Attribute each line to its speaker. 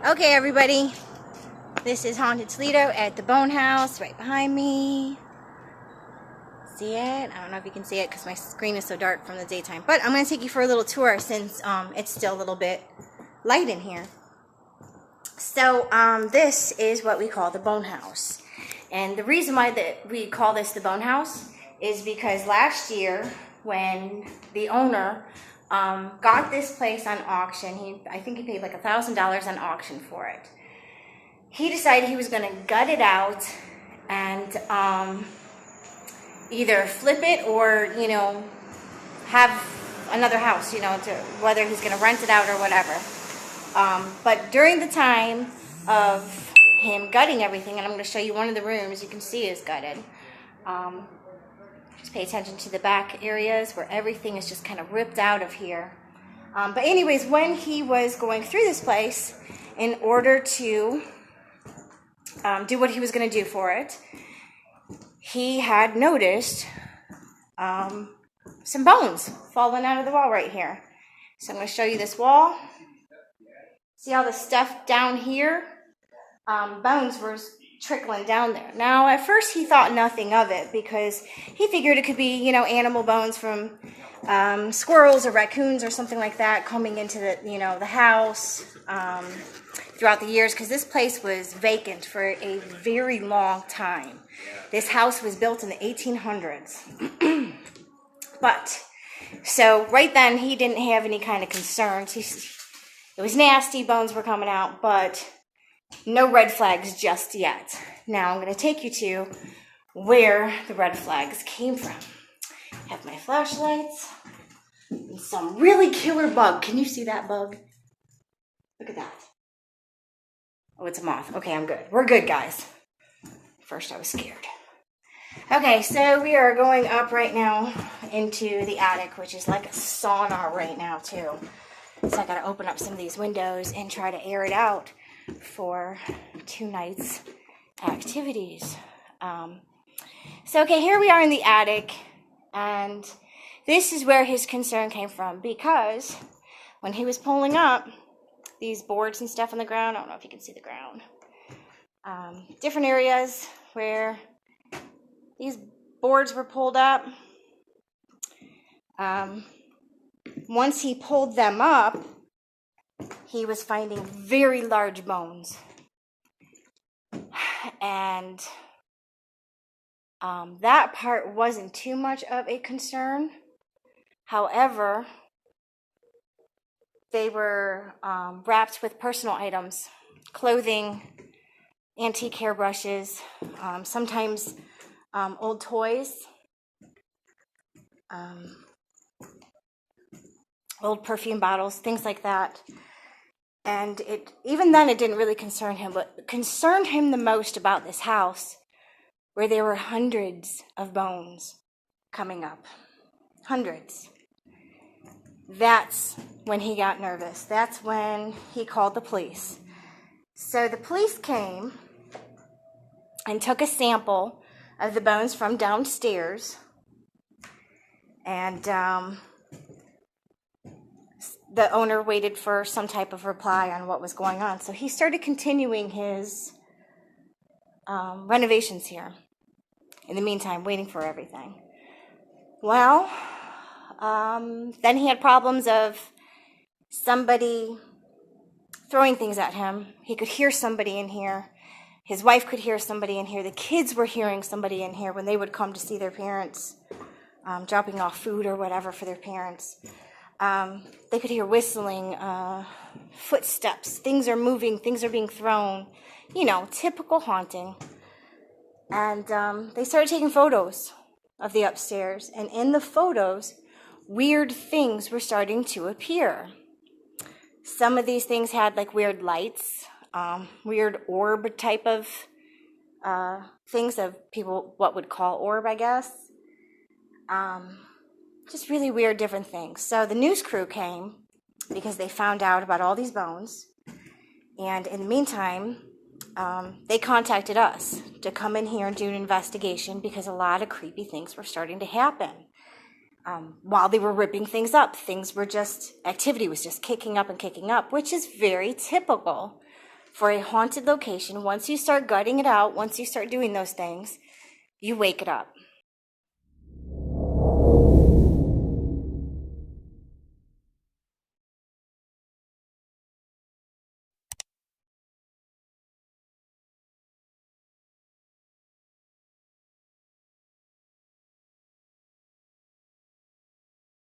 Speaker 1: Okay, everybody, this is Haunted Toledo at the Bone House right behind me. See it? I don't know if you can see it because my screen is so dark from the daytime. But I'm going to take you for a little tour since it's still a little bit light in here. So this is what we call the Bone House. And the reason why we call this the Bone House is because last year when the owner got this place on auction, I think he paid like $1,000 on auction for it. He decided he was going to gut it out and either flip it or, have another house, whether he's going to rent it out or whatever. But during the time of him gutting everything, and I'm going to show you one of the rooms you can see is gutted. Just pay attention to the back areas where everything is just kind of ripped out of here. But anyways, when he was going through this place in order to do what he was going to do for it, he had noticed some bones falling out of the wall right here. So I'm going to show you this wall. See all the stuff down here? Bones were trickling down there. Now, at first he thought nothing of it because he figured it could be, animal bones from squirrels or raccoons or something like that coming into the house throughout the years, because this place was vacant for a very long time. This house was built in the 1800s. But, so right then he didn't have any kind of concerns. It was nasty, bones were coming out, but no red flags just yet. Now I'm going to take you to where the red flags came from. I have my flashlights and some really killer bug. Can you see that bug? Look at that. Oh, it's a moth. Okay, I'm good. We're good, guys. First I was scared. Okay, so we are going up right now into the attic, which is like a sauna right now too. So I got to open up some of these windows and try to air it out for tonight's activities. Okay, here we are in the attic, and this is where his concern came from, because when he was pulling up these boards and stuff on the ground, I don't know if you can see the ground, different areas where these boards were pulled up. Once he pulled them up, he was finding very large bones. And that part wasn't too much of a concern. However, they were wrapped with personal items, clothing, antique hairbrushes, sometimes old toys, old perfume bottles, things like that. And even then it didn't really concern him. What concerned him the most about this house where there were hundreds of bones coming up. Hundreds. That's when he got nervous. That's when he called the police. So the police came and took a sample of the bones from downstairs, and the owner waited for some type of reply on what was going on. So he started continuing his renovations here. In the meantime, waiting for everything. Well, then he had problems of somebody throwing things at him. He could hear somebody in here. His wife could hear somebody in here. The kids were hearing somebody in here when they would come to see their parents, dropping off food or whatever for their parents. They could hear whistling, footsteps, things are moving, things are being thrown, typical haunting. And they started taking photos of the upstairs, and in the photos, weird things were starting to appear. Some of these things had like weird lights, weird orb type of things of people, what would call orb, I guess. Just really weird, different things. So the news crew came because they found out about all these bones. And in the meantime, they contacted us to come in here and do an investigation because a lot of creepy things were starting to happen. While they were ripping things up, activity was just kicking up and kicking up, which is very typical for a haunted location, once you start gutting it out, once you start doing those things, you wake it up.